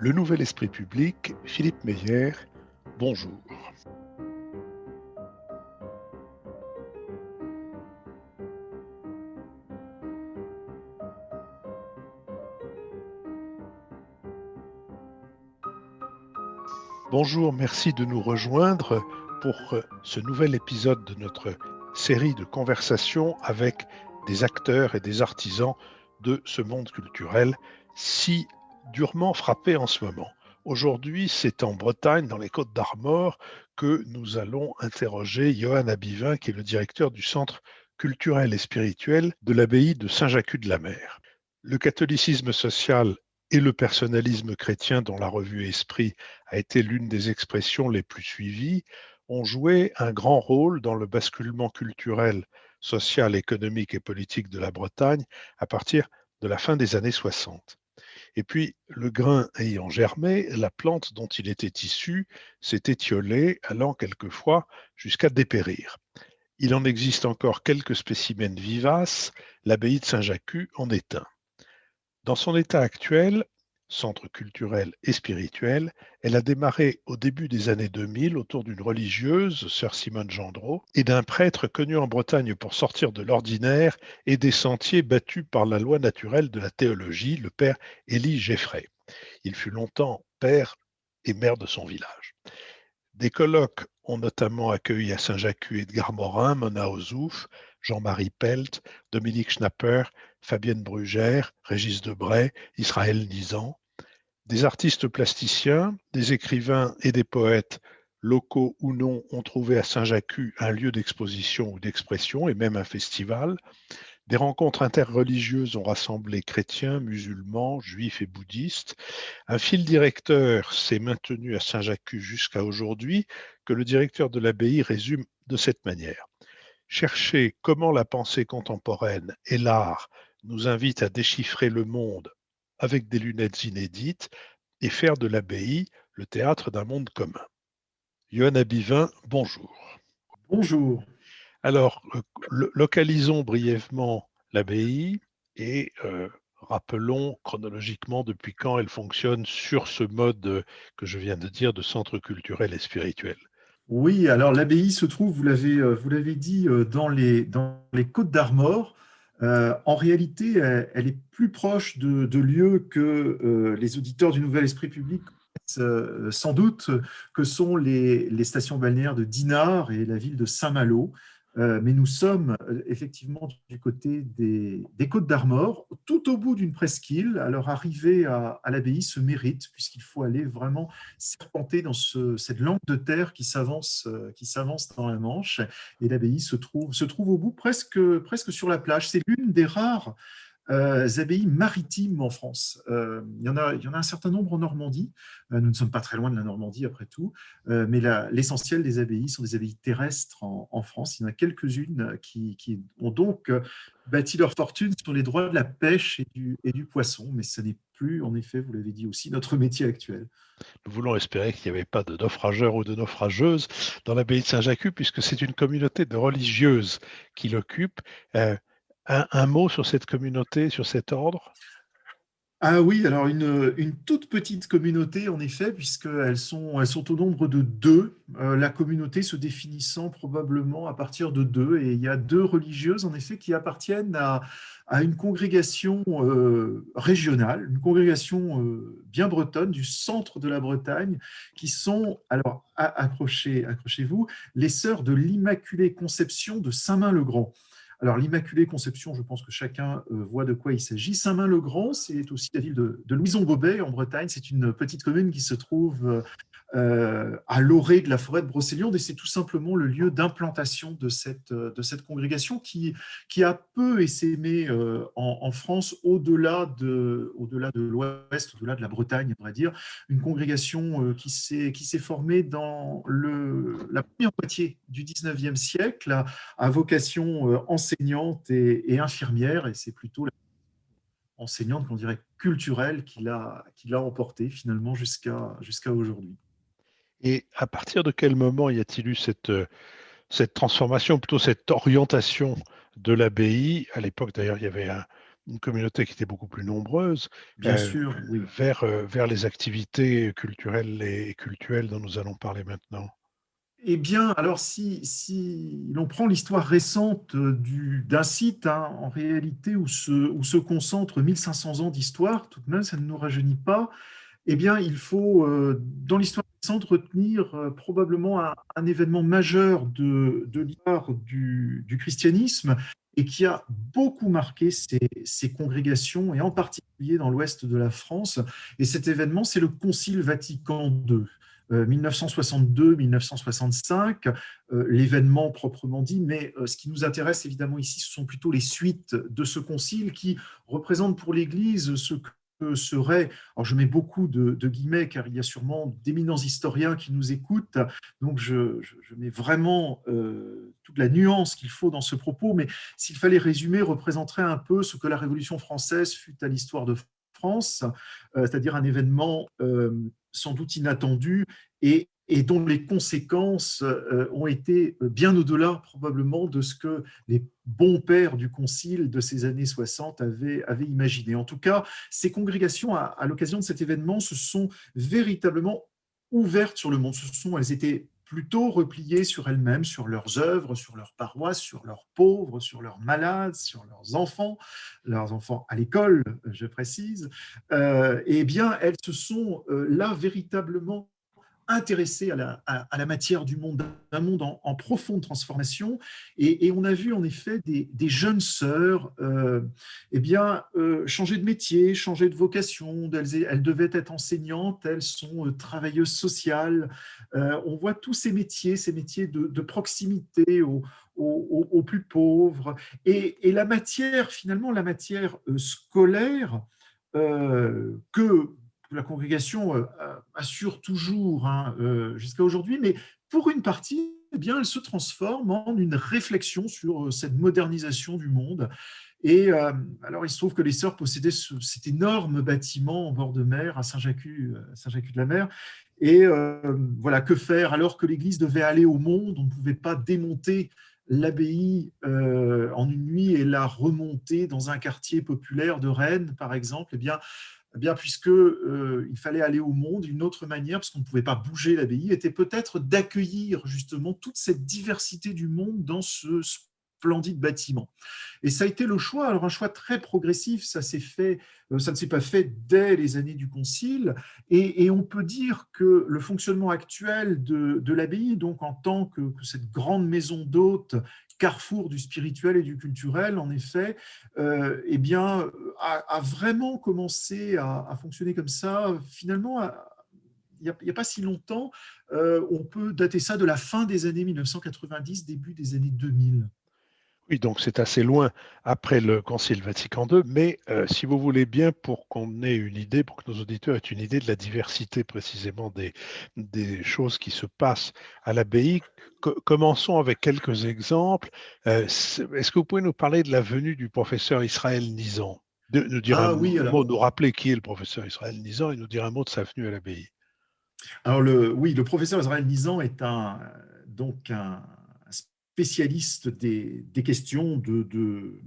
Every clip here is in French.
Le Nouvel Esprit Public, Philippe Meyer, bonjour. Bonjour, merci de nous rejoindre pour ce nouvel épisode de notre série de conversations avec des acteurs et des artisans de ce monde culturel si durement frappé en ce moment. Aujourd'hui, c'est en Bretagne, dans les Côtes-d'Armor, que nous allons interroger Johan Abivin, qui est le directeur du Centre culturel et spirituel de l'abbaye de Saint-Jacques-de-la-Mer. Le catholicisme social et le personnalisme chrétien, dont la revue Esprit a été l'une des expressions les plus suivies, ont joué un grand rôle dans le basculement culturel, social, économique et politique de la Bretagne à partir de la fin des années 60. Et puis, le grain ayant germé, la plante dont il était issu s'est étiolée, allant quelquefois jusqu'à dépérir. Il en existe encore quelques spécimens vivaces, l'abbaye de Saint-Jacques en est un. Dans son état actuel, centre culturel et spirituel, elle a démarré au début des années 2000 autour d'une religieuse, sœur Simone Gendreau, et d'un prêtre connu en Bretagne pour sortir de l'ordinaire et des sentiers battus par la loi naturelle de la théologie, le père Élie Geffray. Il fut longtemps père et maire de son village. Des colloques ont notamment accueilli à Saint-Jacques Edgar Morin, Mona Ozouf, Jean-Marie Pelt, Dominique Schnapper, Fabienne Brugère, Régis Debray, Israël Nizan. Des artistes plasticiens, des écrivains et des poètes, locaux ou non, ont trouvé à Saint-Jacques un lieu d'exposition ou d'expression et même un festival. Des rencontres interreligieuses ont rassemblé chrétiens, musulmans, juifs et bouddhistes. Un fil directeur s'est maintenu à Saint-Jacques jusqu'à aujourd'hui, que le directeur de l'abbaye résume de cette manière. Chercher comment la pensée contemporaine et l'art nous invitent à déchiffrer le monde avec des lunettes inédites et faire de l'abbaye le théâtre d'un monde commun. Johan Abivin, bonjour. Bonjour. Alors, localisons brièvement l'abbaye et rappelons chronologiquement depuis quand elle fonctionne sur ce mode que je viens de dire de centre culturel et spirituel. Oui, alors l'abbaye se trouve, vous l'avez dit, dans les Côtes-d'Armor. En réalité, elle est plus proche de lieux que les auditeurs du Nouvel Esprit Public connaissent sans doute, que sont les stations balnéaires de Dinard et la ville de Saint-Malo. Mais nous sommes effectivement du côté des Côtes-d'Armor, tout au bout d'une presqu'île. Alors arriver à l'abbaye se mérite, puisqu'il faut aller vraiment serpenter dans cette langue de terre qui s'avance dans la Manche. Et l'abbaye se trouve au bout, presque sur la plage. C'est l'une des rares abbayes maritimes en France. Il y en a un certain nombre en Normandie. Nous ne sommes pas très loin de la Normandie, après tout. Mais l'essentiel des abbayes sont des abbayes terrestres en France. Il y en a quelques-unes qui ont donc bâti leur fortune sur les droits de la pêche et du poisson. Mais ce n'est plus, en effet, vous l'avez dit aussi, notre métier actuel. Nous voulons espérer qu'il n'y avait pas de naufrageurs ou de naufrageuses dans l'abbaye de Saint-Jacques, puisque c'est une communauté de religieuses qui l'occupe. Un mot sur cette communauté, sur cet ordre? Ah oui, alors une toute petite communauté, en effet, puisqu'elles sont au nombre de deux, la communauté se définissant probablement à partir de deux. Et il y a deux religieuses, en effet, qui appartiennent à une congrégation régionale, une congrégation bien bretonne du centre de la Bretagne, qui sont, alors accrochez-vous, les sœurs de l'Immaculée Conception de Saint-Main-le-Grand. Alors, l'Immaculée Conception, je pense que chacun voit de quoi il s'agit. Saint-Main-le-Grand, c'est aussi la ville de Louison-Beauvais, en Bretagne. C'est une petite commune qui se trouve à l'orée de la forêt de Brocéliande, et c'est tout simplement le lieu d'implantation de cette congrégation qui a peu essaimé en France, au-delà de l'Ouest, au-delà de la Bretagne, on va dire. Une congrégation qui s'est formée dans la première moitié du 19e siècle, à vocation enseignante et infirmière, et c'est plutôt enseignante, qu'on dirait culturelle, qui l'a emporté finalement jusqu'à aujourd'hui. Et à partir de quel moment y a-t-il eu cette transformation, plutôt cette orientation de l'abbaye? À l'époque, d'ailleurs, il y avait une communauté qui était beaucoup plus nombreuse, Bien sûr, oui. vers les activités culturelles et cultuelles dont nous allons parler maintenant? Eh bien, alors si l'on prend l'histoire récente d'un site, hein, en réalité, où se concentrent 1500 ans d'histoire, tout de même, ça ne nous rajeunit pas. Eh bien, il faut, dans l'histoire récente, retenir probablement un événement majeur de l'histoire du christianisme et qui a beaucoup marqué ces congrégations, et en particulier dans l'ouest de la France. Et cet événement, c'est le Concile Vatican II. 1962-1965, l'événement proprement dit, mais ce qui nous intéresse évidemment ici, ce sont plutôt les suites de ce concile qui représentent pour l'Église ce que serait, alors je mets beaucoup de guillemets car il y a sûrement d'éminents historiens qui nous écoutent, donc je mets vraiment toute la nuance qu'il faut dans ce propos, mais s'il fallait résumer, représenterait un peu ce que la Révolution française fut à l'histoire de France, c'est-à-dire un événement sans doute inattendu et dont les conséquences ont été bien au-delà probablement de ce que les bons pères du Concile de ces années 60 avaient imaginé. En tout cas, ces congrégations, à l'occasion de cet événement, se sont véritablement ouvertes sur le monde. Elles étaient plutôt repliées sur elles-mêmes, sur leurs œuvres, sur leurs paroisses, sur leurs pauvres, sur leurs malades, sur leurs enfants à l'école, je précise. Eh bien, elles se sont là véritablement intéressées à la matière du monde, d'un monde en profonde transformation. Et on a vu en effet des jeunes sœurs eh bien, changer de métier, changer de vocation. Elles devaient être enseignantes, elles sont travailleuses sociales. On voit tous ces métiers de proximité aux plus pauvres. Et la matière, finalement, la matière scolaire que la congrégation assure toujours, hein, jusqu'à aujourd'hui, mais pour une partie, eh bien, elle se transforme en une réflexion sur cette modernisation du monde. Et alors, il se trouve que les sœurs possédaient cet énorme bâtiment en bord de mer à Saint-Jacques-de-la-Mer. Et voilà, que faire alors que l'Église devait aller au monde? On ne pouvait pas démonter l'abbaye en une nuit et la remonter dans un quartier populaire de Rennes, par exemple. Eh bien, puisque il fallait aller au monde, une autre manière, parce qu'on ne pouvait pas bouger l'abbaye, était peut-être d'accueillir justement toute cette diversité du monde dans ce splendide bâtiment. Et ça a été le choix, alors un choix très progressif, ça ne s'est pas fait dès les années du Concile, et on peut dire que le fonctionnement actuel de l'abbaye, donc en tant que cette grande maison d'hôtes, carrefour du spirituel et du culturel, en effet, eh bien, a vraiment commencé à fonctionner comme ça, finalement, il n'y a pas si longtemps. On peut dater ça de la fin des années 1990, début des années 2000. Oui, donc c'est assez loin après le Concile Vatican II, mais si vous voulez bien, pour qu'on ait une idée, pour que nos auditeurs aient une idée de la diversité précisément des choses qui se passent à l'abbaye, commençons avec quelques exemples. Est-ce que vous pouvez nous parler de la venue du professeur Israël Nizan, de nous dire un Ah oui, alors, mot, nous rappeler qui est le professeur Israël Nizan et nous dire un mot de sa venue à l'abbaye? oui, le professeur Israël Nizan est donc un spécialiste des questions de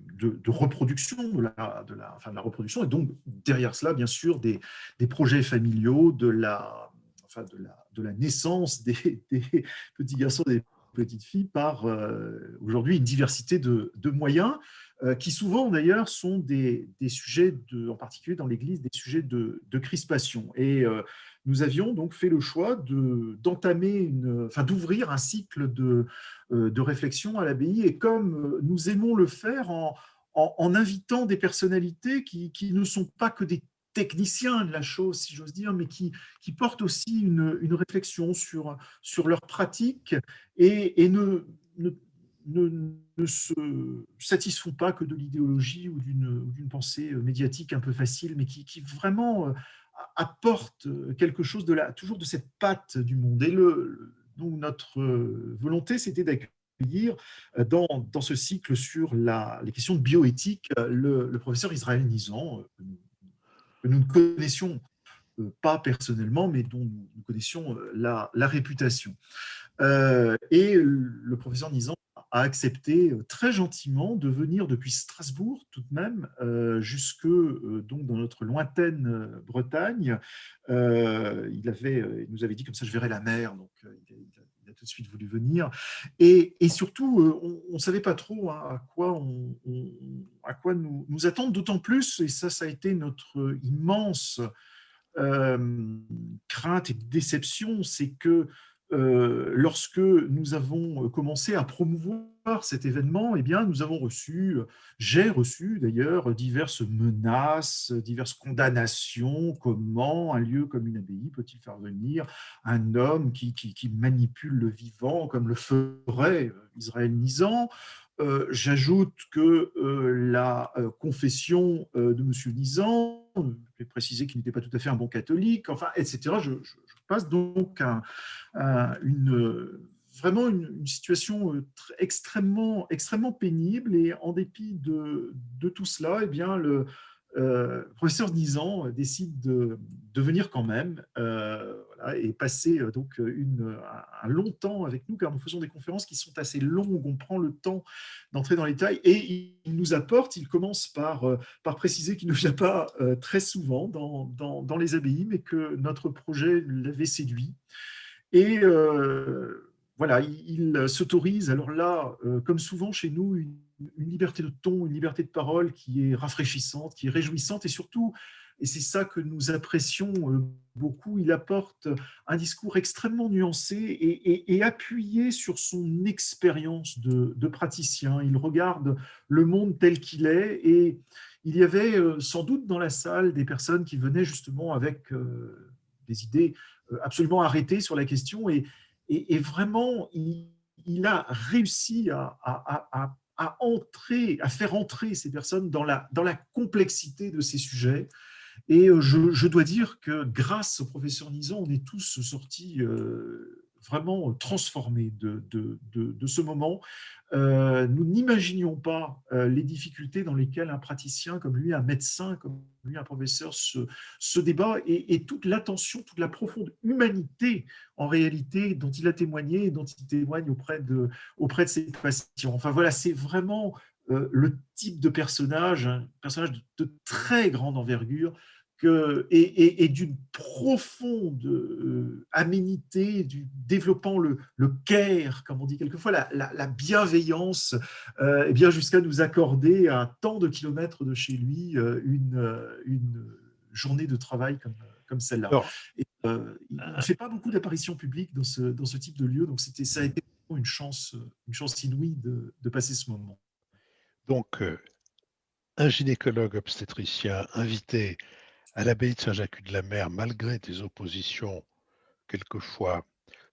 reproduction, enfin, de la reproduction, et donc derrière cela, bien sûr, des projets familiaux, enfin, de la naissance des petits garçons et des petites filles par aujourd'hui une diversité de moyens qui souvent d'ailleurs sont des sujets, en particulier dans l'Église, des sujets de crispation. Et nous avions donc fait le choix d'ouvrir un cycle de réflexion à l'abbaye, et comme nous aimons le faire en invitant des personnalités qui ne sont pas que des techniciens de la chose, si j'ose dire, mais qui portent aussi une réflexion sur leur pratique et ne se satisfont pas que de l'idéologie ou d'une pensée médiatique un peu facile, mais qui vraiment apporte quelque chose toujours de cette patte du monde. Et donc notre volonté, c'était d'accueillir dans ce cycle sur les questions de bioéthique le professeur Israël Nizan, que nous ne connaissions pas personnellement, mais dont nous connaissions la réputation. Et le professeur Nizan a accepté très gentiment de venir depuis Strasbourg tout de même jusque donc dans notre lointaine Bretagne. Il nous avait dit comme ça, je verrai la mer, donc il a tout de suite voulu venir. Et surtout, on ne savait pas trop à quoi nous attendre, d'autant plus, et ça a été notre immense crainte et déception, c'est que lorsque nous avons commencé à promouvoir cet événement, eh bien, j'ai reçu d'ailleurs diverses menaces, diverses condamnations. Comment un lieu comme une abbaye peut-il faire venir un homme qui manipule le vivant comme le ferait Israël Nizan? J'ajoute que la confession de M. Nizan, je vais préciser qu'il n'était pas tout à fait un bon catholique, enfin, etc. Je passe donc vraiment une situation extrêmement, extrêmement pénible, et en dépit de tout cela, eh bien, le professeur Nizan décide de venir quand même, voilà, et passer donc un long temps avec nous, car nous faisons des conférences qui sont assez longues, on prend le temps d'entrer dans les détails, et il commence par préciser qu'il ne vient pas très souvent dans les abbayes, mais que notre projet l'avait séduit. Et voilà, il s'autorise, alors là, comme souvent chez nous, une liberté de ton, une liberté de parole qui est rafraîchissante, qui est réjouissante, et surtout, et c'est ça que nous apprécions beaucoup, il apporte un discours extrêmement nuancé et appuyé sur son expérience de praticien. Il regarde le monde tel qu'il est, et il y avait sans doute dans la salle des personnes qui venaient justement avec des idées absolument arrêtées sur la question, et vraiment, il a réussi à faire entrer ces personnes dans la complexité de ces sujets. Et je dois dire que grâce au professeur Nizan, on est tous sortis vraiment transformés de ce moment. Nous n'imaginions pas les difficultés dans lesquelles un praticien comme lui, un médecin comme lui, un professeur se débat, et toute l'attention, toute la profonde humanité en réalité dont il a témoigné et dont il témoigne auprès de ses patients. Enfin voilà, c'est vraiment le type de personnage, un personnage de très grande envergure, et d'une profonde aménité, développant le care, comme on dit quelquefois, la bienveillance, et bien jusqu'à nous accorder à tant de kilomètres de chez lui une journée de travail comme celle-là. Alors, Et, il ne fait pas beaucoup d'apparitions publiques dans ce type de lieu, donc ça a été une chance inouïe de passer ce moment. donc, un gynécologue obstétricien invité à l'abbaye de Saint-Jacques-de-la-Mer, malgré des oppositions quelquefois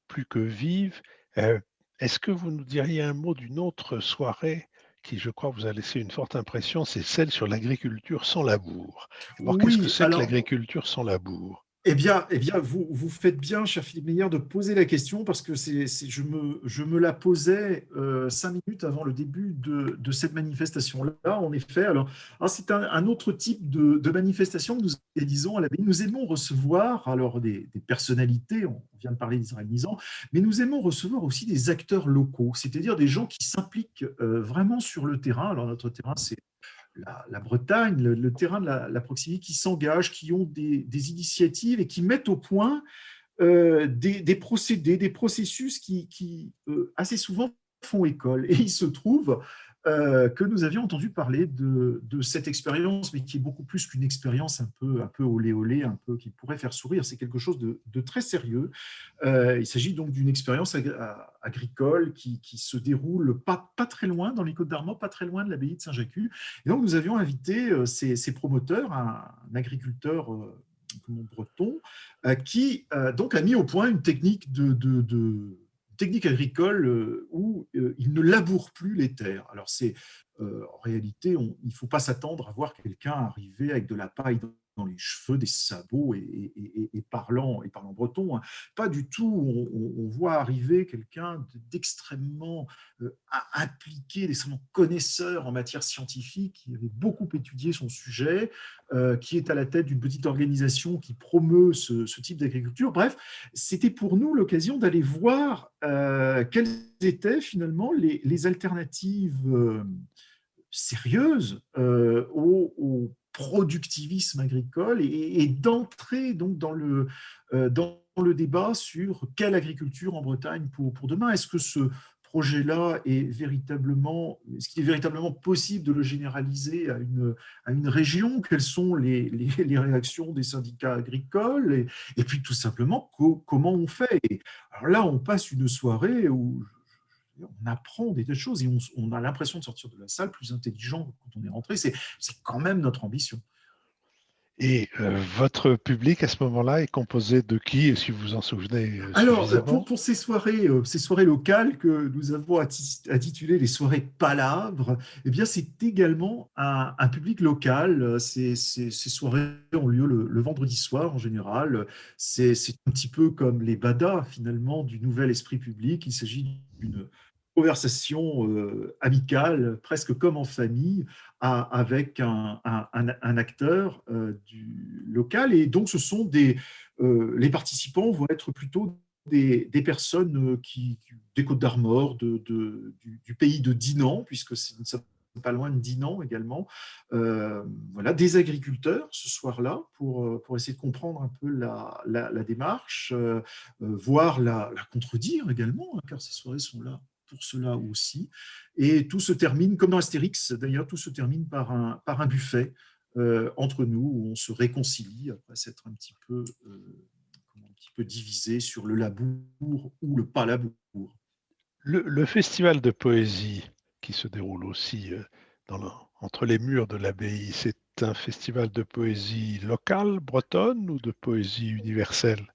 plus que vives. Est-ce que vous nous diriez un mot d'une autre soirée qui, je crois, vous a laissé une forte impression, c'est celle sur l'agriculture sans labour. D'abord, qu'est-ce que Oui, c'est que alors, l'agriculture sans labour? eh bien, vous faites bien, cher Philippe Meyer, de poser la question, parce que je me la posais 5 minutes avant le début de cette manifestation-là. En effet, alors c'est un autre type de manifestation que nous organisons à l'abbaye. Nous aimons recevoir alors des personnalités, on vient de parler d'Israël Nizan, mais nous aimons recevoir aussi des acteurs locaux, c'est-à-dire des gens qui s'impliquent vraiment sur le terrain. Alors notre terrain, c'est la Bretagne, le terrain de la proximité, qui s'engagent, qui ont des initiatives et qui mettent au point des procédés, des processus qui assez souvent font école. Et il se trouve que nous avions entendu parler de cette expérience, mais qui est beaucoup plus qu'une expérience un peu olé olé, un peu qui pourrait faire sourire. C'est quelque chose de très sérieux. Il s'agit donc d'une expérience agricole qui se déroule pas très loin, dans les Côtes-d'Armor, pas très loin de l'abbaye de Saint-Jacques. Et donc, nous avions invité ces promoteurs, un agriculteur breton, qui donc a mis au point une technique technique agricole où il ne laboure plus les terres. Alors, en réalité, il ne faut pas s'attendre à voir quelqu'un arriver avec de la paille dans les cheveux, des sabots et parlant breton, hein. Pas du tout. On voit arriver quelqu'un d'extrêmement impliqué, d'extrêmement connaisseur en matière scientifique, qui avait beaucoup étudié son sujet, qui est à la tête d'une petite organisation qui promeut ce type d'agriculture. Bref, c'était pour nous l'occasion d'aller voir quelles étaient finalement les alternatives sérieuse au productivisme agricole et d'entrer donc dans le débat sur quelle agriculture en Bretagne pour demain. Est-ce que ce projet-là est-ce qu'il est véritablement possible de le généraliser à une région? Quelles sont les réactions des syndicats agricoles? Et puis tout simplement, comment on fait? Et alors là, on passe une soirée où on apprend des tas de choses et on a l'impression de sortir de la salle plus intelligent que quand on est rentré. C'est quand même notre ambition. Et votre public à ce moment-là est composé de qui, si vous vous en souvenez Alors, suffisamment? pour ces soirées locales que nous avons intitulées les soirées palabres, eh bien, c'est également un public local. Ces soirées ont lieu le vendredi soir en général. C'est un petit peu comme les badas, finalement, du nouvel esprit public. Il s'agit d'une conversation amicale, presque comme en famille, avec un acteur local. Et donc, les participants vont être plutôt des personnes des Côtes d'Armor, du pays de Dinan, puisque nous sommes pas loin de Dinan également. Voilà, des agriculteurs ce soir-là pour essayer de comprendre un peu la démarche, voire la contredire également, hein, car ces soirées sont là pour cela aussi. Et tout se termine, comme dans Astérix d'ailleurs, tout se termine par un buffet entre nous, où on se réconcilie après s'être un petit peu divisé sur le labour ou le pas labour. Le festival de poésie qui se déroule aussi entre les murs de l'abbaye, c'est un festival de poésie locale, bretonne ou de poésie universelle?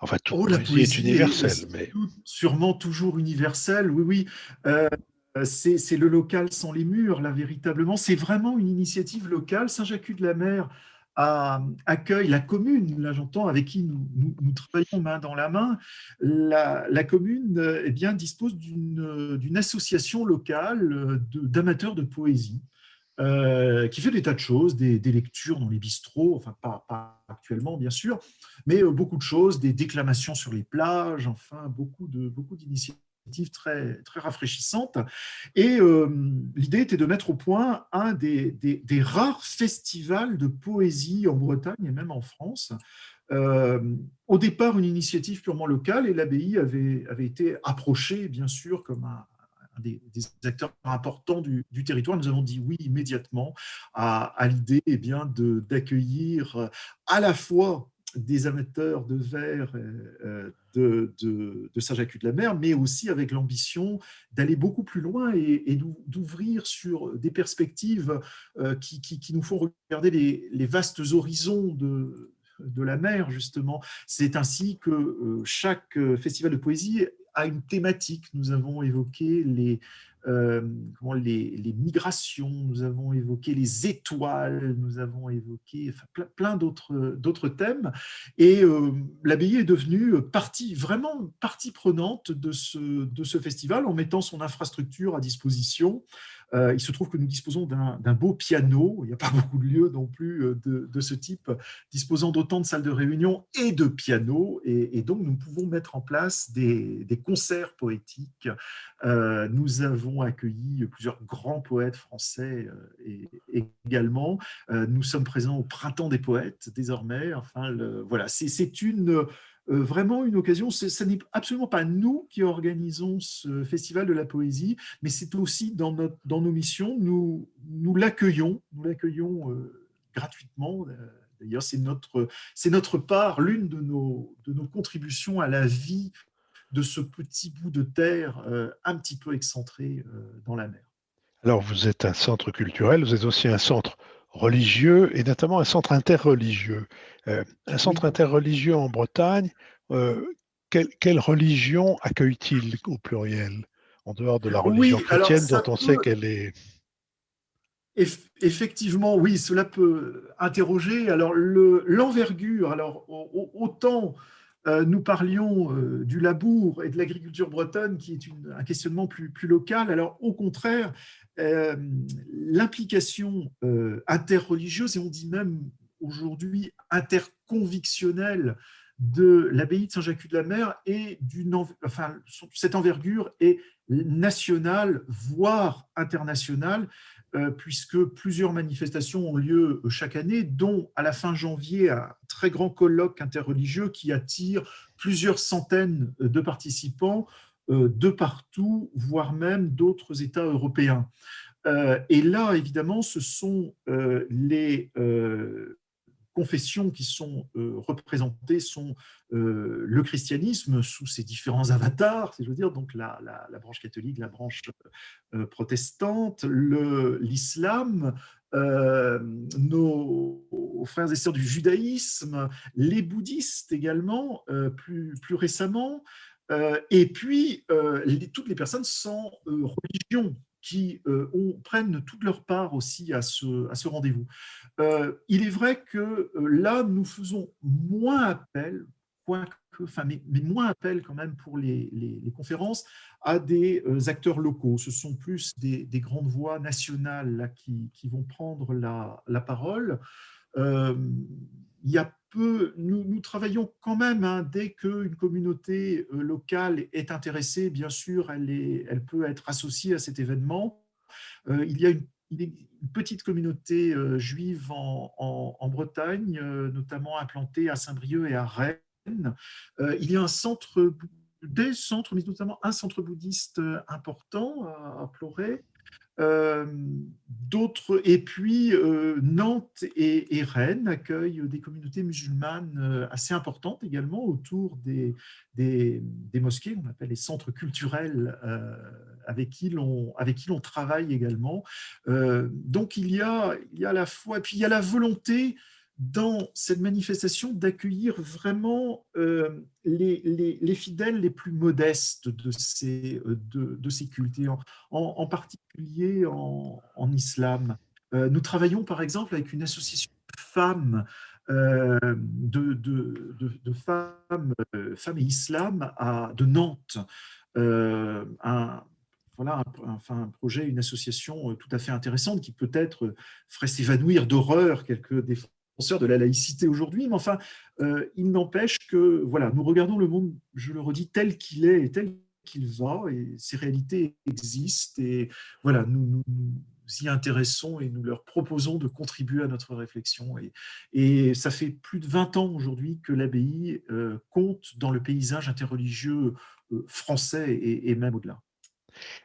Enfin, toute Oh, la poésie est poésie universelle, mais sûrement toujours universelle, oui, oui. C'est le local sans les murs, là, véritablement. C'est vraiment une initiative locale. Saint-Jacques-de-la-Mer accueille la commune, là j'entends, avec qui nous travaillons main dans la main. La commune eh bien, dispose d'une association locale d'amateurs de poésie qui fait des tas de choses, des lectures dans les bistrots, enfin pas actuellement bien sûr, mais beaucoup de choses, des déclamations sur les plages, enfin beaucoup d'initiatives très, très rafraîchissantes. Et l'idée était de mettre au point un des rares festivals de poésie en Bretagne et même en France. Au départ, une initiative purement locale, et l'abbaye avait été approchée, bien sûr, comme des acteurs importants du territoire. Nous avons dit oui immédiatement à l'idée d'accueillir à la fois des amateurs de vers de Saint-Jacques-de-la-Mer, mais aussi avec l'ambition d'aller beaucoup plus loin et d'ouvrir sur des perspectives qui nous font regarder les vastes horizons de la mer, justement. C'est ainsi que chaque festival de poésie a une thématique. Nous avons évoqué les migrations, nous avons évoqué les étoiles, nous avons évoqué plein d'autres thèmes. Et l'abbaye est devenue vraiment partie prenante de ce festival en mettant son infrastructure à disposition. Il se trouve que nous disposons d'un beau piano. Il n'y a pas beaucoup de lieux non plus de ce type, disposant d'autant de salles de réunion et de pianos. Et donc, nous pouvons mettre en place des concerts poétiques. Nous avons accueilli plusieurs grands poètes français également. Nous sommes présents au Printemps des poètes désormais. Enfin, voilà, c'est vraiment une occasion. Ce n'est absolument pas nous qui organisons ce festival de la poésie, mais c'est aussi dans nos missions. Nous l'accueillons gratuitement. D'ailleurs, c'est notre part, l'une de nos contributions à la vie de ce petit bout de terre un petit peu excentré dans la mer. alors vous êtes un centre culturel, vous êtes aussi un centre religieux et notamment un centre interreligieux. Un centre Oui. interreligieux en Bretagne, euh, quelle religion accueille-t-il au pluriel, en dehors de la religion Oui, alors chrétienne dont ça on sait peut, qu'elle est... Effectivement, oui, cela peut interroger. Alors, l'envergure, alors autant nous parlions du labour et de l'agriculture bretonne, qui est un questionnement plus local. Alors, au contraire, euh, l'implication interreligieuse, et on dit même aujourd'hui interconvictionnelle, de l'abbaye de Saint-Jacques-de-la-Mer et enfin, cette envergure est nationale, voire internationale, puisque plusieurs manifestations ont lieu chaque année, dont à la fin janvier un très grand colloque interreligieux qui attire plusieurs centaines de participants de partout, voire même d'autres États européens. Et là, évidemment, ce sont les confessions qui sont représentées sont le christianisme sous ses différents avatars, si je veux dire, donc la branche catholique, la branche protestante, l'islam, nos frères et sœurs du judaïsme, les bouddhistes également, plus récemment, et puis toutes les personnes sans religion qui prennent toute leur part aussi à ce rendez-vous. Il est vrai que là, nous faisons moins appel, quoique, enfin, mais moins appel quand même pour les conférences, à des acteurs locaux. Ce sont plus des grandes voix nationales là, qui vont prendre la parole. Euh, il y a nous travaillons quand même, hein, dès qu'une communauté locale est intéressée, bien sûr, elle peut être associée à cet événement. Il y a une petite communauté juive en Bretagne, notamment implantée à Saint-Brieuc et à Rennes. Il y a des centres, mais notamment un centre bouddhiste important à Ploré. Euh, et puis Nantes et Rennes accueillent des communautés musulmanes assez importantes également autour des mosquées, on appelle les centres culturels, avec qui l'on travaille également. Donc il y a à la fois, et puis il y a la volonté dans cette manifestation d'accueillir vraiment les fidèles les plus modestes de ces cultes, et en particulier en islam. Nous travaillons par exemple avec une association de femmes, femmes et islam de Nantes. Un, voilà, un projet, une association tout à fait intéressante qui peut-être ferait s'évanouir d'horreur quelques défenseurs de la laïcité aujourd'hui, mais enfin, il n'empêche que voilà, nous regardons le monde, je le redis, tel qu'il est et tel qu'il va, et ces réalités existent, et voilà, nous y intéressons et nous leur proposons de contribuer à notre réflexion. Et ça fait plus de 20 ans aujourd'hui que l'abbaye compte dans le paysage interreligieux français et même au-delà.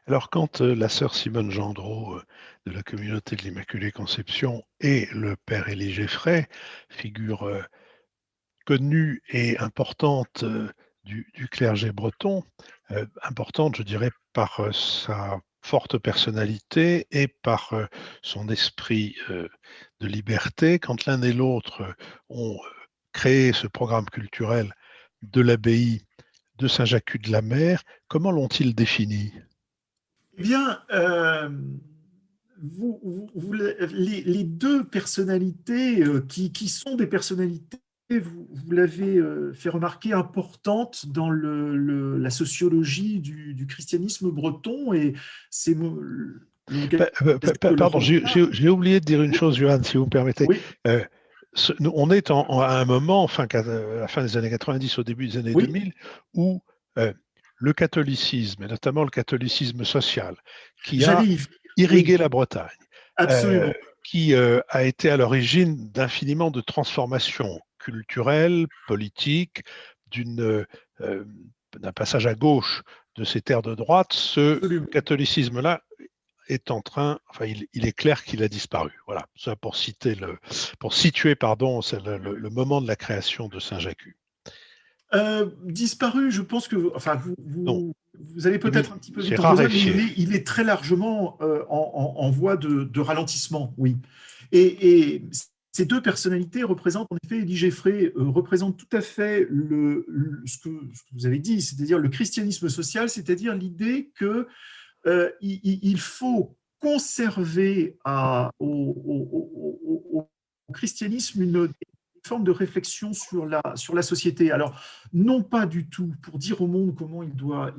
Alors, quand la sœur Simone Gendreau de la communauté de l'Immaculée Conception et le père Élie Geffray, figure connue et importante du clergé breton, importante, je dirais, par sa forte personnalité et par son esprit de liberté, quand l'un et l'autre ont créé ce programme culturel de l'abbaye de Saint-Jacques-de-la-Mer, comment l'ont-ils défini? Eh bien, les deux personnalités qui sont des personnalités, vous l'avez fait remarquer, importantes dans la sociologie du christianisme breton, et c'est le Pardon, regard. j'ai oublié de dire une chose, Johan, si vous me permettez. Oui, Euh, on est à un moment, à la fin des années 90, au début des années oui, 2000, où euh, le catholicisme, et notamment le catholicisme social, qui a j'allais y venir. irrigué Oui, la Bretagne, euh, absolument. qui a été à l'origine d'infiniment de transformations culturelles, politiques, d'une, euh, d'un passage à gauche de ces terres de droite. Ce Absolument. catholicisme-là est en train, enfin, il est clair qu'il a disparu. Voilà, ça pour situer, pardon, c'est le moment de la création de Saint-Jacques. Disparu, je pense que, enfin, Non, vous allez peut-être un petit peu c'est vite en besogne, mais raréfié. il est très largement en voie de ralentissement, oui. Et ces deux personnalités représentent, en effet, Elie Geffray représente tout à fait ce que vous avez dit, c'est-à-dire le christianisme social, c'est-à-dire l'idée que il faut conservé au christianisme une forme de réflexion sur la société. Alors, non pas du tout pour dire au monde comment il doit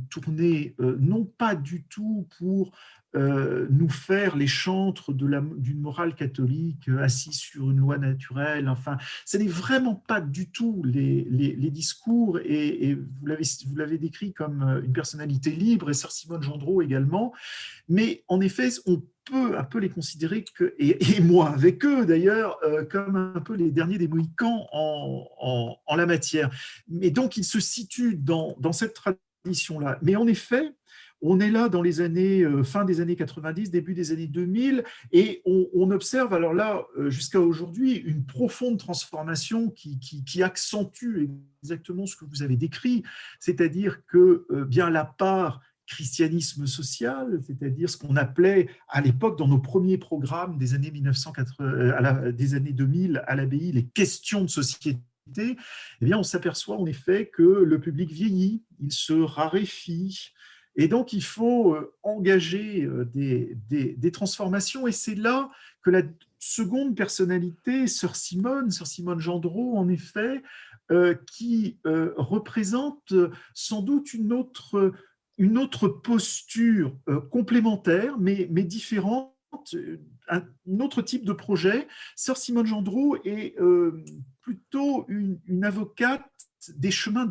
tourner, non pas du tout pour nous faire les chantres d'une morale catholique assise sur une loi naturelle. Enfin, ce n'est vraiment pas du tout les discours, et vous l'avez décrit comme une personnalité libre, et sœur Simone Gendreau également, mais en effet, on peut un peu les considérer, et moi avec eux d'ailleurs, comme un peu les derniers des Mohicans en la matière. Mais donc, ils se situent dans cette tradition-là. Mais en effet, on est là dans les années, fin des années 90, début des années 2000, et on observe, alors là, jusqu'à aujourd'hui, une profonde transformation qui accentue exactement ce que vous avez décrit, c'est-à-dire que bien la part christianisme social, c'est-à-dire ce qu'on appelait à l'époque dans nos premiers programmes des années 1980, des années 2000 à l'abbaye, les questions de société, eh bien, on s'aperçoit en effet que le public vieillit, il se raréfie, et donc il faut engager des transformations, et c'est là que la seconde personnalité, Sœur Simone Gendreau, en effet, qui représente sans doute une autre posture complémentaire, mais différente, un autre type de projet. Sœur Simone Gendreau est plutôt une avocate des chemins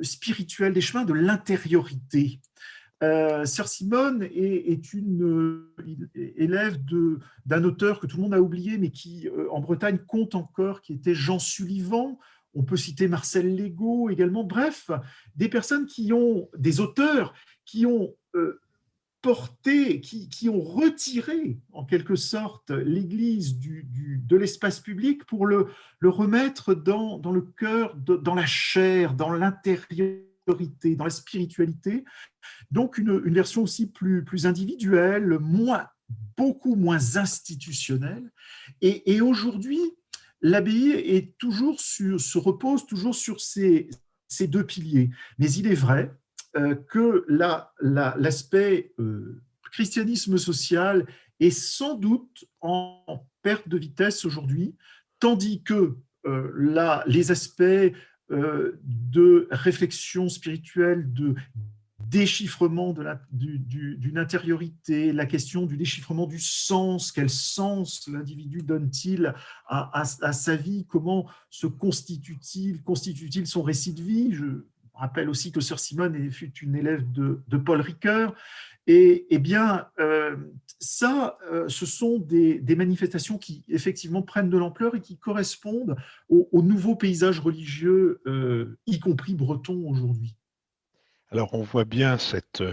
spirituels, des chemins de l'intériorité. Sœur Simone est une élève d'un auteur que tout le monde a oublié, mais qui, en Bretagne, compte encore, qui était Jean Sullivan. On peut citer Marcel Legault également. Bref, des auteurs qui ont porté, qui ont retiré, en quelque sorte, l'Église de l'espace public pour le remettre dans le cœur, dans la chair, dans l'intériorité, dans la spiritualité. Donc, une version aussi plus individuelle, beaucoup moins institutionnelle. Et aujourd'hui, l'abbaye se repose toujours sur ces deux piliers. Mais il est vrai que l'aspect christianisme social est sans doute en perte de vitesse aujourd'hui, tandis que les aspects de réflexion spirituelle, de déchiffrement d'une intériorité, la question du déchiffrement du sens, quel sens l'individu donne-t-il à sa vie, comment se constitue-t-il son récit de vie. Je rappelle aussi que Sœur Simone fut une élève de Paul Ricoeur, et bien ça, ce sont des manifestations qui effectivement prennent de l'ampleur et qui correspondent au nouveau paysage religieux, y compris breton aujourd'hui. Alors on voit bien cette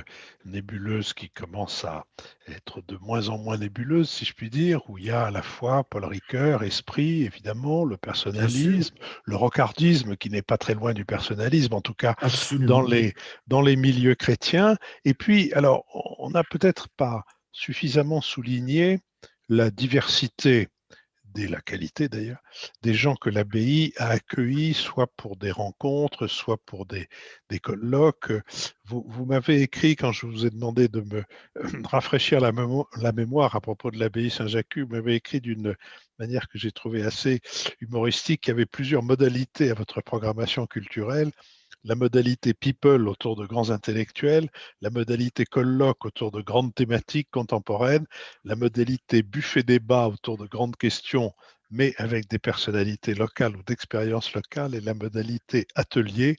nébuleuse qui commence à être de moins en moins nébuleuse, si je puis dire, où il y a à la fois Paul Ricoeur, esprit, évidemment, le Bien sûr, personnalisme, le rocardisme qui n'est pas très loin du personnalisme, en tout cas dans absolument. les milieux chrétiens. Et puis, alors, on n'a peut-être pas suffisamment souligné la diversité la qualité d'ailleurs, des gens que l'abbaye a accueillis, soit pour des rencontres, soit pour des colloques. Vous m'avez écrit, quand je vous ai demandé de me rafraîchir la mémoire à propos de l'abbaye Saint-Jacques, vous m'avez écrit d'une manière que j'ai trouvée assez humoristique, qu'il y avait plusieurs modalités à votre programmation culturelle. La modalité people autour de grands intellectuels, la modalité colloque autour de grandes thématiques contemporaines, la modalité buffet débat autour de grandes questions, mais avec des personnalités locales ou d'expériences locales, et la modalité atelier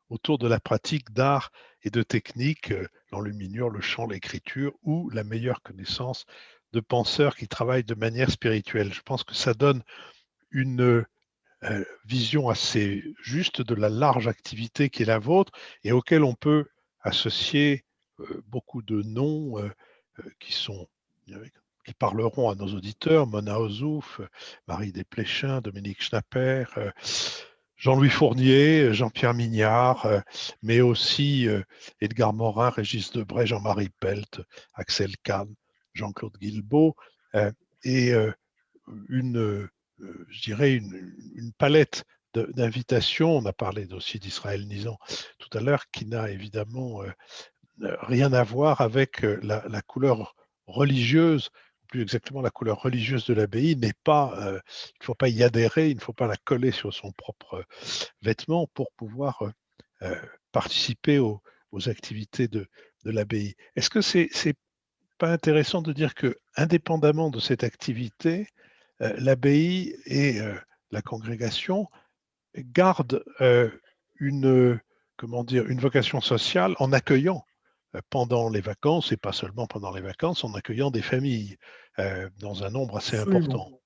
autour de la pratique d'art et de techniques, l'enluminure, le chant, l'écriture, ou la meilleure connaissance de penseurs qui travaillent de manière spirituelle. Je pense que ça donne une vision assez juste de la large activité qui est la vôtre et auquel on peut associer beaucoup de noms qui sont qui parleront à nos auditeurs: Mona Ozouf, Marie Desplechin, Dominique Schnapper, Jean-Louis Fournier, Jean-Pierre Mignard, mais aussi Edgar Morin, Régis Debray, Jean-Marie Pelt, Axel Kahn, Jean-Claude Guilbeault, et je dirais, une palette d'invitations. On a parlé aussi d'Israël Nizan tout à l'heure, qui n'a évidemment rien à voir avec la couleur religieuse, plus exactement la couleur religieuse de l'abbaye n'est pas, il ne faut pas y adhérer, il ne faut pas la coller sur son propre vêtement pour pouvoir participer aux activités de l'abbaye. Est-ce que c'est pas intéressant de dire que, indépendamment de cette activité, l'abbaye et la congrégation gardent une, comment dire, une vocation sociale en accueillant pendant les vacances, et pas seulement pendant les vacances, en accueillant des familles dans un nombre assez Absolument. important.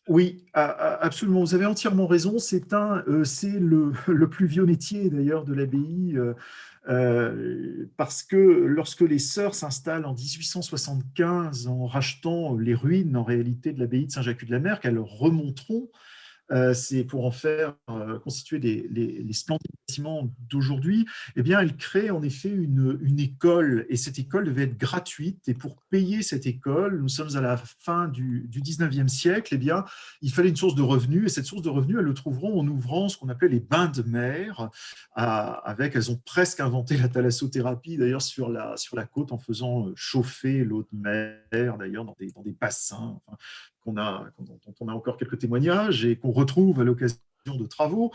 Oui, absolument. Vous avez entièrement raison. C'est le plus vieux métier d'ailleurs de l'abbaye, parce que lorsque les sœurs s'installent en 1875 en rachetant les ruines en réalité de l'abbaye de Saint-Jacques-de-la-Mer, qu'elles remonteront, c'est pour en faire constituer les splendides bâtiments d'aujourd'hui, eh bien, elle crée en effet une école, et cette école devait être gratuite. Et pour payer cette école, nous sommes à la fin du 19e siècle, eh bien, il fallait une source de revenus, et cette source de revenus, elles le trouveront en ouvrant ce qu'on appelait les bains de mer, elles ont presque inventé la thalassothérapie, d'ailleurs, sur la côte, en faisant chauffer l'eau de mer, d'ailleurs, dans des bassins. Enfin, dont on a encore quelques témoignages et qu'on retrouve à l'occasion de travaux.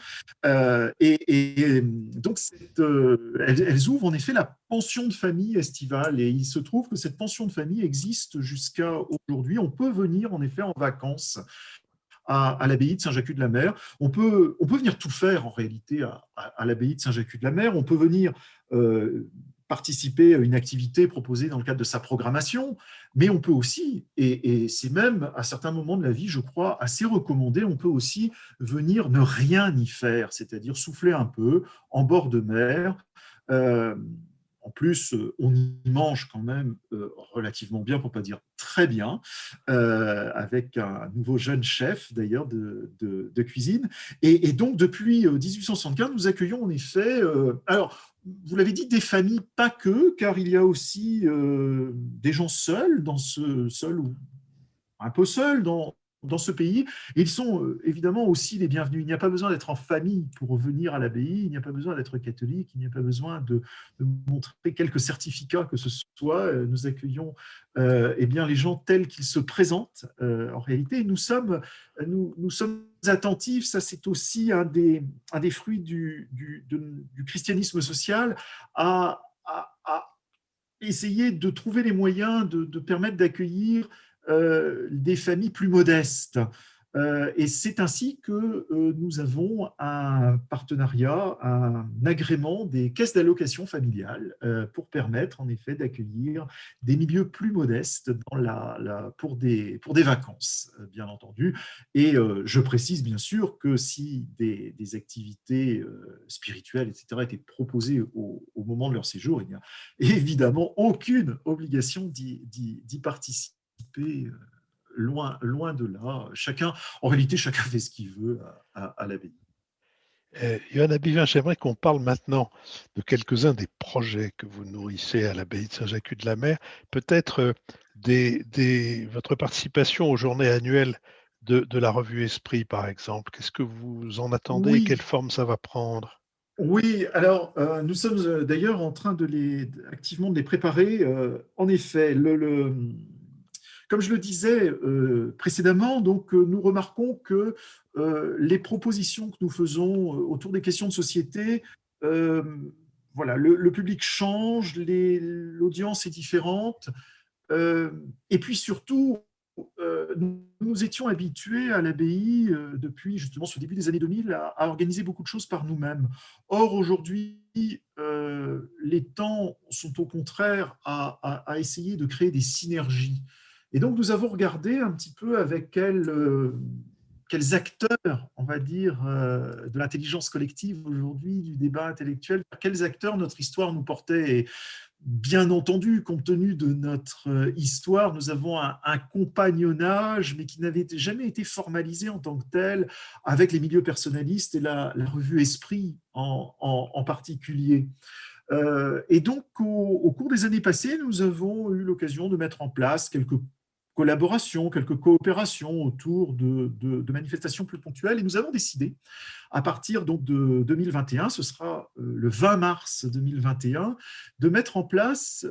Et donc, elles ouvrent en effet la pension de famille estivale. Et il se trouve que cette pension de famille existe jusqu'à aujourd'hui. On peut venir en effet en vacances à l'abbaye de Saint-Jacques-de-la-Mer. On peut venir tout faire en réalité à l'abbaye de Saint-Jacques-de-la-Mer. On peut venir participer à une activité proposée dans le cadre de sa programmation, mais on peut aussi, et c'est même à certains moments de la vie, je crois, assez recommandé, on peut aussi venir ne rien y faire, c'est-à-dire souffler un peu en bord de mer. Euh, En plus, on y mange quand même relativement bien, pour ne pas dire très bien, avec un nouveau jeune chef d'ailleurs de cuisine. Et donc, depuis 1875, nous accueillons en effet, alors, vous l'avez dit, des familles, pas que, car il y a aussi des gens seuls, seuls ou un peu seuls dans ce pays. Ils sont évidemment aussi les bienvenus. Il n'y a pas besoin d'être en famille pour venir à l'abbaye, il n'y a pas besoin d'être catholique, il n'y a pas besoin de montrer quelques certificats que ce soit. Nous accueillons eh bien, les gens tels qu'ils se présentent en réalité. Nous sommes attentifs, ça c'est aussi un des fruits du christianisme social, à essayer de trouver les moyens de permettre d'accueillir des familles plus modestes. Et c'est ainsi que nous avons un partenariat, un agrément des caisses d'allocation familiale pour permettre en effet d'accueillir des milieux plus modestes pour des vacances, bien entendu. Et je précise bien sûr que si des activités spirituelles, etc., étaient proposées au moment de leur séjour, il n'y a évidemment aucune obligation d'y participer. Loin de là. En réalité, chacun fait ce qu'il veut à l'abbaye. Johanna Bivin, j'aimerais qu'on parle maintenant de quelques-uns des projets que vous nourrissez à l'abbaye de Saint-Jacques-de-la-Mer. Peut-être votre participation aux journées annuelles de la revue Esprit, par exemple. Qu'est-ce que vous en attendez? Quelle Oui, forme ça va prendre? oui. Alors, nous sommes d'ailleurs en train activement de les préparer. En effet, comme je le disais précédemment, donc nous remarquons que les propositions que nous faisons autour des questions de société, euh, voilà, le public change, l'audience est différente. Et puis surtout, nous étions habitués à l'abbaye depuis justement ce début des années 2000 à organiser beaucoup de choses par nous-mêmes. Or, aujourd'hui, les temps sont au contraire à essayer de créer des synergies. Et donc, nous avons regardé un petit peu avec quels acteurs, on va dire, de l'intelligence collective aujourd'hui, du débat intellectuel, quels acteurs notre histoire nous portait. Et bien entendu, compte tenu de notre histoire, nous avons un compagnonnage, mais qui n'avait jamais été formalisé en tant que tel avec les milieux personnalistes et la revue Esprit en particulier. Et donc, au cours des années passées, nous avons eu l'occasion de mettre en place quelques collaborations, quelques coopérations autour de manifestations plus ponctuelles. Et nous avons décidé, à partir donc de 2021, ce sera le 20 mars 2021, de mettre en place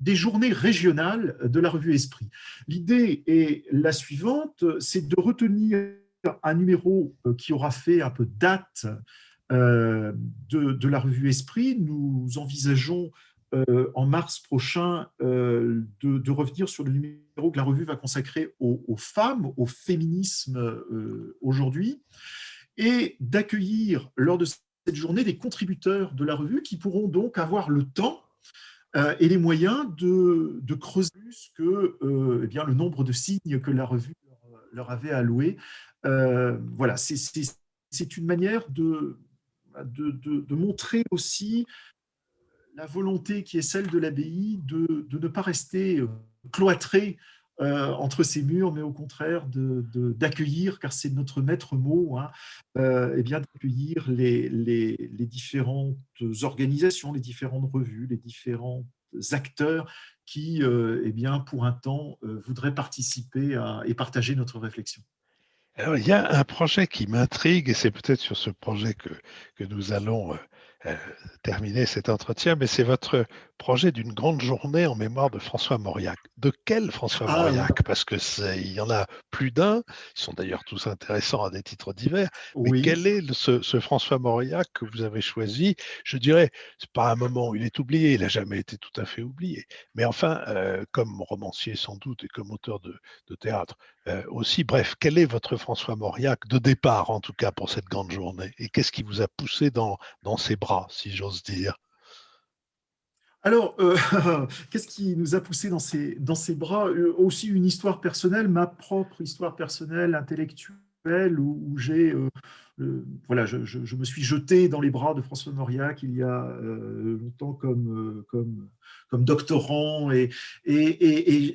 des journées régionales de la revue Esprit. L'idée est la suivante, c'est de retenir un numéro qui aura fait un peu date de la revue Esprit. Nous envisageons en mars prochain de revenir sur le numéro que la revue va consacrer aux femmes, au féminisme aujourd'hui, et d'accueillir lors de cette journée des contributeurs de la revue qui pourront donc avoir le temps et les moyens de creuser plus que eh bien, le nombre de signes que la revue leur avait alloué. Voilà, c'est une manière de montrer aussi la volonté qui est celle de l'abbaye de ne pas rester cloîtré entre ces murs, mais au contraire d'accueillir, car c'est notre maître mot, hein, eh bien d'accueillir les différentes organisations, les différentes revues, les différents acteurs qui, eh bien, pour un temps, voudraient participer et partager notre réflexion. Alors, il y a un projet qui m'intrigue, et c'est peut-être sur ce projet que nous allons euh, terminer cet entretien, mais c'est votre projet d'une grande journée en mémoire de François Mauriac. De quel François Ah oui, Mauriac? Parce que il y en a plus d'un, ils sont d'ailleurs tous intéressants à des titres divers, mais oui. quel est ce François Mauriac que vous avez choisi? Je dirais, c'est pas un moment où il est oublié, il n'a jamais été tout à fait oublié, mais enfin, comme romancier sans doute et comme auteur de théâtre, aussi, bref, quel est votre François Mauriac de départ, en tout cas, pour cette grande journée? Et qu'est-ce qui vous a poussé dans ses bras, si j'ose dire? Alors, qu'est-ce qui nous a poussé dans ses bras? Aussi une histoire personnelle, ma propre histoire personnelle, intellectuelle, où j'ai, voilà, je me suis jeté dans les bras de François Mauriac il y a longtemps comme doctorant, et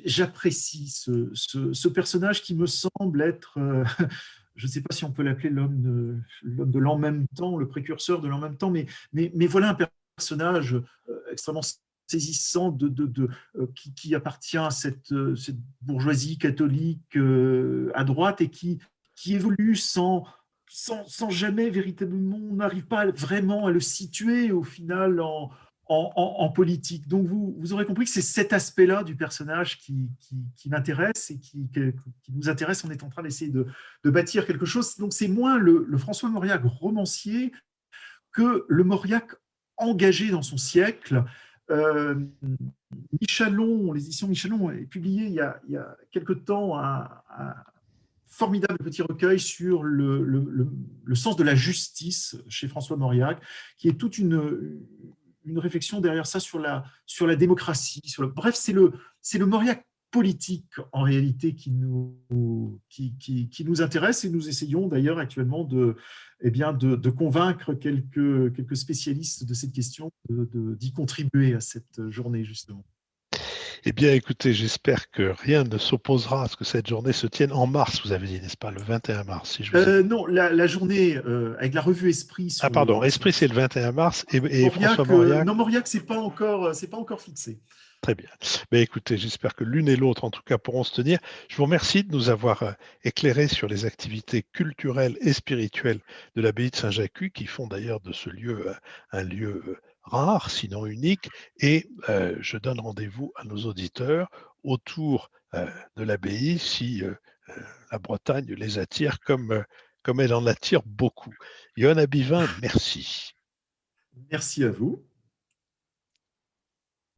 j'apprécie ce personnage qui me semble être, je ne sais pas si on peut l'appeler l'homme de l'en même temps, le précurseur de l'en même temps, mais voilà un personnage extrêmement saisissant qui appartient à cette bourgeoisie catholique à droite et qui évolue sans jamais véritablement, on n'arrive pas vraiment à le situer au final en politique. Donc vous aurez compris que c'est cet aspect-là du personnage qui m'intéresse et qui nous intéresse. On est en train d'essayer de bâtir quelque chose. Donc c'est moins le François Mauriac romancier que le Mauriac engagé dans son siècle. Euh, Michalon, les éditions Michalon, ont publié il y a quelque temps un formidable petit recueil sur le sens de la justice chez François Mauriac, qui est toute une réflexion derrière ça sur la démocratie. Bref, c'est le Mauriac politique en réalité qui nous intéresse, et nous essayons d'ailleurs actuellement eh bien, de convaincre quelques spécialistes de cette question d'y contribuer à cette journée justement. Eh bien, écoutez, j'espère que rien ne s'opposera à ce que cette journée se tienne en mars, vous avez dit, n'est-ce pas, le 21 mars, si je vous ai... Non, la journée avec la revue Esprit Ah, sur pardon, le Esprit, c'est le 21 mars, et François Mauriac. Mauriac, Non, Mauriac, c'est pas encore fixé. très bien. Mais écoutez, j'espère que l'une et l'autre, en tout cas, pourront se tenir. Je vous remercie de nous avoir éclairé sur les activités culturelles et spirituelles de l'abbaye de Saint-Jacques, qui font d'ailleurs de ce lieu un lieu rare, sinon unique. Et je donne rendez-vous à nos auditeurs autour de l'abbaye si la Bretagne les attire comme elle en attire beaucoup. Johann Abivin, merci. Merci à vous.